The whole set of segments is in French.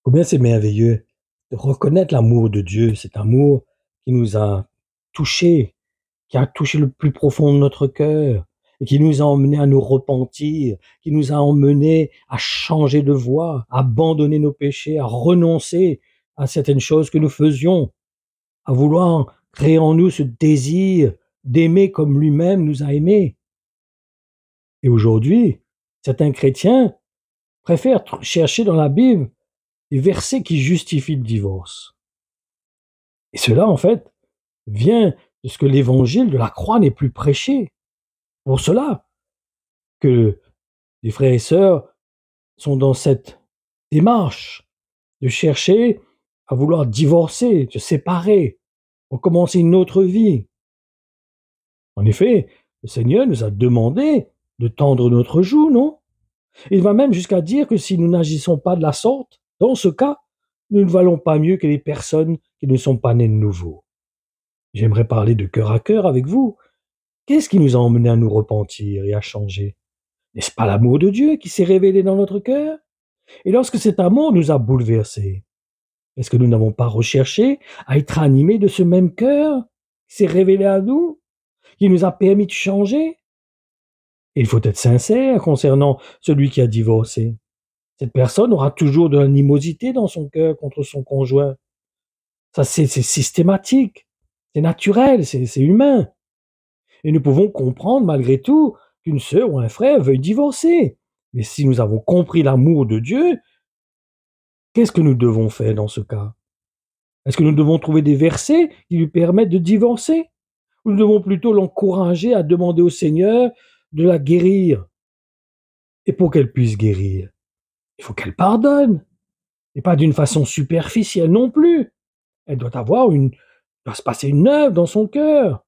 Combien c'est merveilleux de reconnaître l'amour de Dieu, cet amour qui nous a touchés, qui a touché le plus profond de notre cœur et qui nous a emmenés à nous repentir, qui nous a emmenés à changer de voie, à abandonner nos péchés, à renoncer à certaines choses que nous faisions, à vouloir créer en nous ce désir d'aimer comme lui-même nous a aimés. Et aujourd'hui, certains chrétiens préfèrent chercher dans la Bible des versets qui justifient le divorce. Et cela, en fait, vient de ce que l'évangile de la croix n'est plus prêché. Pour cela que les frères et sœurs sont dans cette démarche de chercher à vouloir divorcer, se séparer, recommencer une autre vie. En effet, le Seigneur nous a demandé de tendre notre joue, non? Il va même jusqu'à dire que si nous n'agissons pas de la sorte, dans ce cas, nous ne valons pas mieux que les personnes qui ne sont pas nées de nouveau. J'aimerais parler de cœur à cœur avec vous. Qu'est-ce qui nous a emmenés à nous repentir et à changer? N'est-ce pas l'amour de Dieu qui s'est révélé dans notre cœur? Et lorsque cet amour nous a bouleversés, est-ce que nous n'avons pas recherché à être animés de ce même cœur qui s'est révélé à nous, qui nous a permis de changer? Et il faut être sincère concernant celui qui a divorcé. Cette personne aura toujours de l'animosité dans son cœur contre son conjoint. Ça, c'est systématique, c'est naturel, c'est humain. Et nous pouvons comprendre malgré tout qu'une sœur ou un frère veuille divorcer. Mais si nous avons compris l'amour de Dieu, qu'est-ce que nous devons faire dans ce cas? Est-ce que nous devons trouver des versets qui lui permettent de divorcer? Ou nous devons plutôt l'encourager à demander au Seigneur de la guérir? Et pour qu'elle puisse guérir, il faut qu'elle pardonne. Et pas d'une façon superficielle non plus. Elle doit doit se passer une œuvre dans son cœur,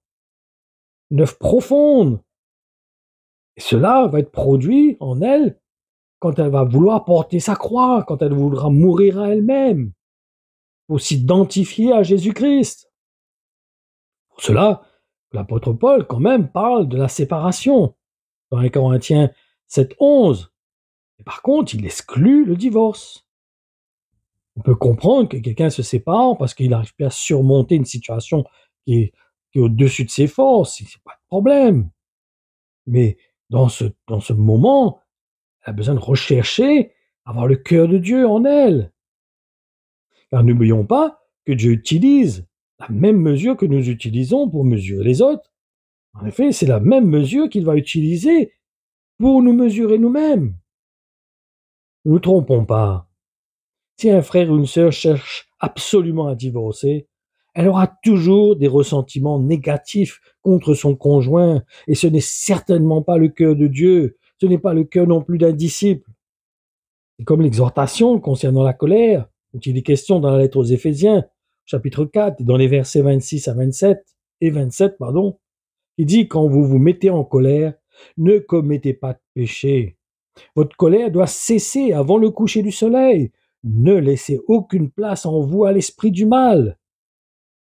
une œuvre profonde. Et cela va être produit en elle quand elle va vouloir porter sa croix, quand elle voudra mourir à elle-même, pour s'identifier à Jésus-Christ. Pour cela, l'apôtre Paul, quand même, parle de la séparation dans 1 Corinthiens 7:11. Et par contre, il exclut le divorce. On peut comprendre que quelqu'un se sépare parce qu'il n'arrive plus à surmonter une situation qui est, qui est au-dessus de ses forces, c'est pas de problème. Mais dans ce moment, elle a besoin de rechercher, avoir le cœur de Dieu en elle. Car n'oublions pas que Dieu utilise la même mesure que nous utilisons pour mesurer les autres. En effet, c'est la même mesure qu'il va utiliser pour nous mesurer nous-mêmes. Ne nous trompons pas. Si un frère ou une sœur cherche absolument à divorcer, elle aura toujours des ressentiments négatifs contre son conjoint, et ce n'est certainement pas le cœur de Dieu, ce n'est pas le cœur non plus d'un disciple. C'est comme l'exhortation concernant la colère, dont il est question dans la lettre aux Éphésiens, chapitre 4, dans les versets 26 à 27, et 27, pardon, qui dit: quand vous vous mettez en colère, ne commettez pas de péché. Votre colère doit cesser avant le coucher du soleil. Ne laissez aucune place en vous à l'esprit du mal.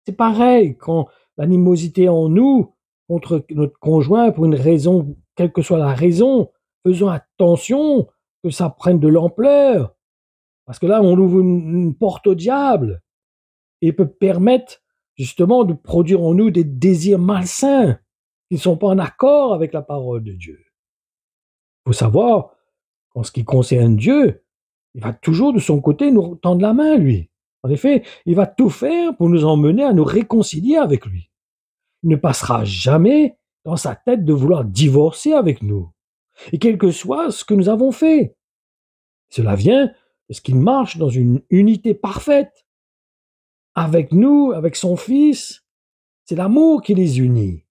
C'est pareil quand l'animosité est en nous contre notre conjoint pour une raison, quelle que soit la raison, faisons attention que ça prenne de l'ampleur. Parce que là, on ouvre une porte au diable et peut permettre justement de produire en nous des désirs malsains qui ne sont pas en accord avec la parole de Dieu. Il faut savoir qu'en ce qui concerne Dieu, il va toujours de son côté nous tendre la main, lui. En effet, il va tout faire pour nous emmener à nous réconcilier avec lui. Il ne passera jamais dans sa tête de vouloir divorcer avec nous. Et quel que soit ce que nous avons fait, cela vient de ce qu'il marche dans une unité parfaite avec nous, avec son Fils. C'est l'amour qui les unit.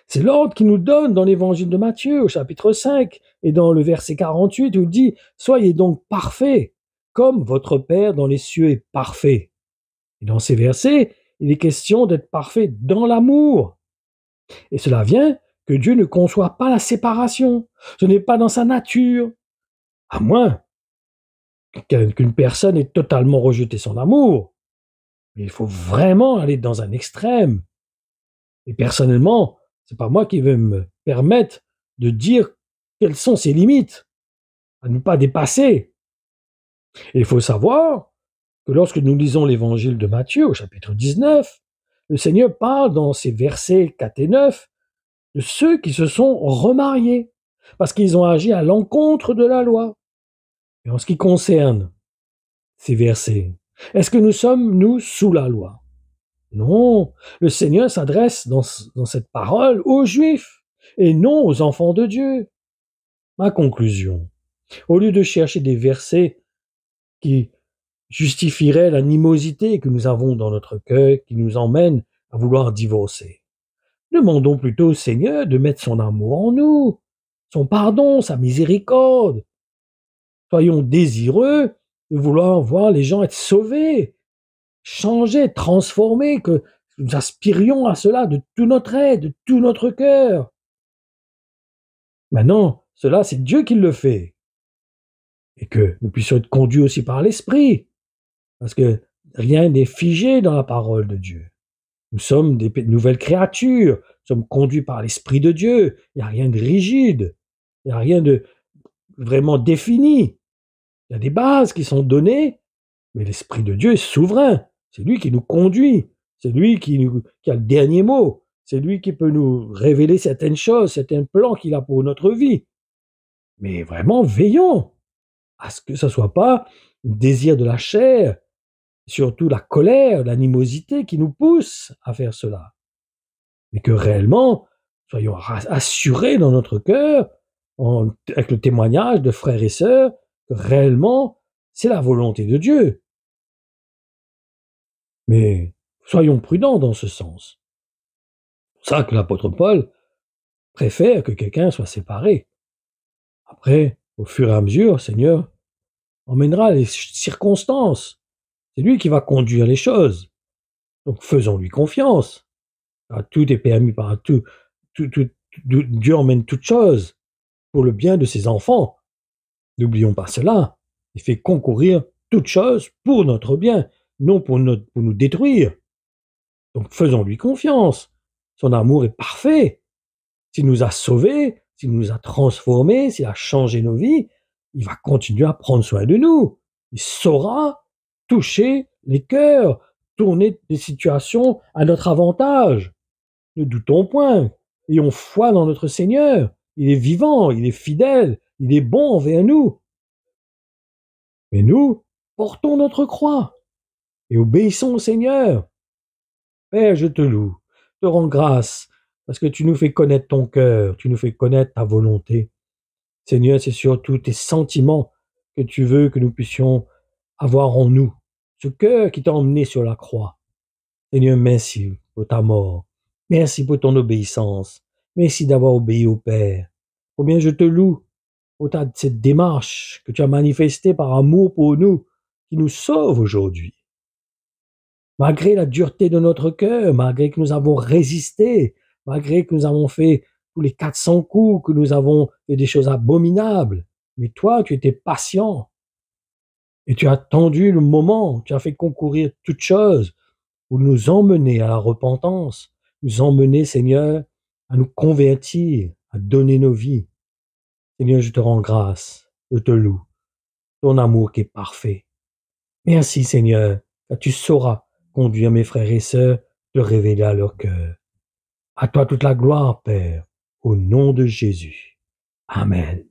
C'est l'ordre qu'il nous donne dans l'évangile de Matthieu, au chapitre 5, et dans le verset 48, où il dit: soyez donc parfaits, comme votre Père dans les cieux est parfait. Et dans ces versets, il est question d'être parfait dans l'amour. Et cela vient que Dieu ne conçoit pas la séparation. Ce n'est pas dans sa nature. À moins qu'une personne ait totalement rejeté son amour. Mais il faut vraiment aller dans un extrême. Et personnellement, c'est pas moi qui vais me permettre de dire quelles sont ses limites, à ne pas dépasser. Et il faut savoir que lorsque nous lisons l'évangile de Matthieu au chapitre 19, le Seigneur parle dans ces versets 4 et 9 de ceux qui se sont remariés parce qu'ils ont agi à l'encontre de la loi. Et en ce qui concerne ces versets, est-ce que nous sommes, nous, sous la loi? Non, le Seigneur s'adresse dans cette parole aux Juifs et non aux enfants de Dieu. Ma conclusion, au lieu de chercher des versets qui justifieraient l'animosité que nous avons dans notre cœur, qui nous emmène à vouloir divorcer, demandons plutôt au Seigneur de mettre son amour en nous, son pardon, sa miséricorde. Soyons désireux de vouloir voir les gens être sauvés, changés, transformés, que nous aspirions à cela de tout notre être, de tout notre cœur. Maintenant, cela, c'est Dieu qui le fait. Et que nous puissions être conduits aussi par l'Esprit. Parce que rien n'est figé dans la parole de Dieu. Nous sommes des nouvelles créatures. Nous sommes conduits par l'Esprit de Dieu. Il n'y a rien de rigide. Il n'y a rien de vraiment défini. Il y a des bases qui sont données, mais l'Esprit de Dieu est souverain. C'est lui qui nous conduit. C'est lui qui a le dernier mot. C'est lui qui peut nous révéler certaines choses, certains plans qu'il a pour notre vie. Mais vraiment, veillons à ce que ce ne soit pas le désir de la chair, surtout la colère, l'animosité qui nous pousse à faire cela. Mais que réellement, soyons assurés dans notre cœur, avec le témoignage de frères et sœurs, que réellement, c'est la volonté de Dieu. Mais soyons prudents dans ce sens. C'est pour ça que l'apôtre Paul préfère que quelqu'un soit séparé. Après, au fur et à mesure, Seigneur emmènera les circonstances. C'est lui qui va conduire les choses. Donc faisons-lui confiance. Tout est permis par tout. Dieu emmène toutes choses pour le bien de ses enfants. N'oublions pas cela. Il fait concourir toutes choses pour notre bien, non pour nous détruire. Donc faisons-lui confiance. Son amour est parfait. S'il nous a sauvés, s'il nous a transformés, s'il a changé nos vies, il va continuer à prendre soin de nous. Il saura toucher les cœurs, tourner des situations à notre avantage. Ne doutons point. Ayons foi dans notre Seigneur. Il est vivant, il est fidèle, il est bon envers nous. Mais nous, portons notre croix et obéissons au Seigneur. Père, je te loue, te rends grâce, parce que tu nous fais connaître ton cœur, tu nous fais connaître ta volonté. Seigneur, c'est surtout tes sentiments que tu veux que nous puissions avoir en nous. Ce cœur qui t'a emmené sur la croix. Seigneur, merci pour ta mort. Merci pour ton obéissance. Merci d'avoir obéi au Père. Combien je te loue pour cette démarche que tu as manifestée par amour pour nous, qui nous sauve aujourd'hui. Malgré la dureté de notre cœur, malgré que nous avons résisté, malgré que nous avons fait tous les 400 coups, que nous avons fait des choses abominables, mais toi, tu étais patient et tu as attendu le moment, tu as fait concourir toutes choses pour nous emmener à la repentance, nous emmener, Seigneur, à nous convertir, à donner nos vies. Seigneur, je te rends grâce, je te loue, ton amour qui est parfait. Merci, Seigneur, car tu sauras conduire mes frères et sœurs, te révéler à leur cœur. À toi toute la gloire, Père, au nom de Jésus. Amen.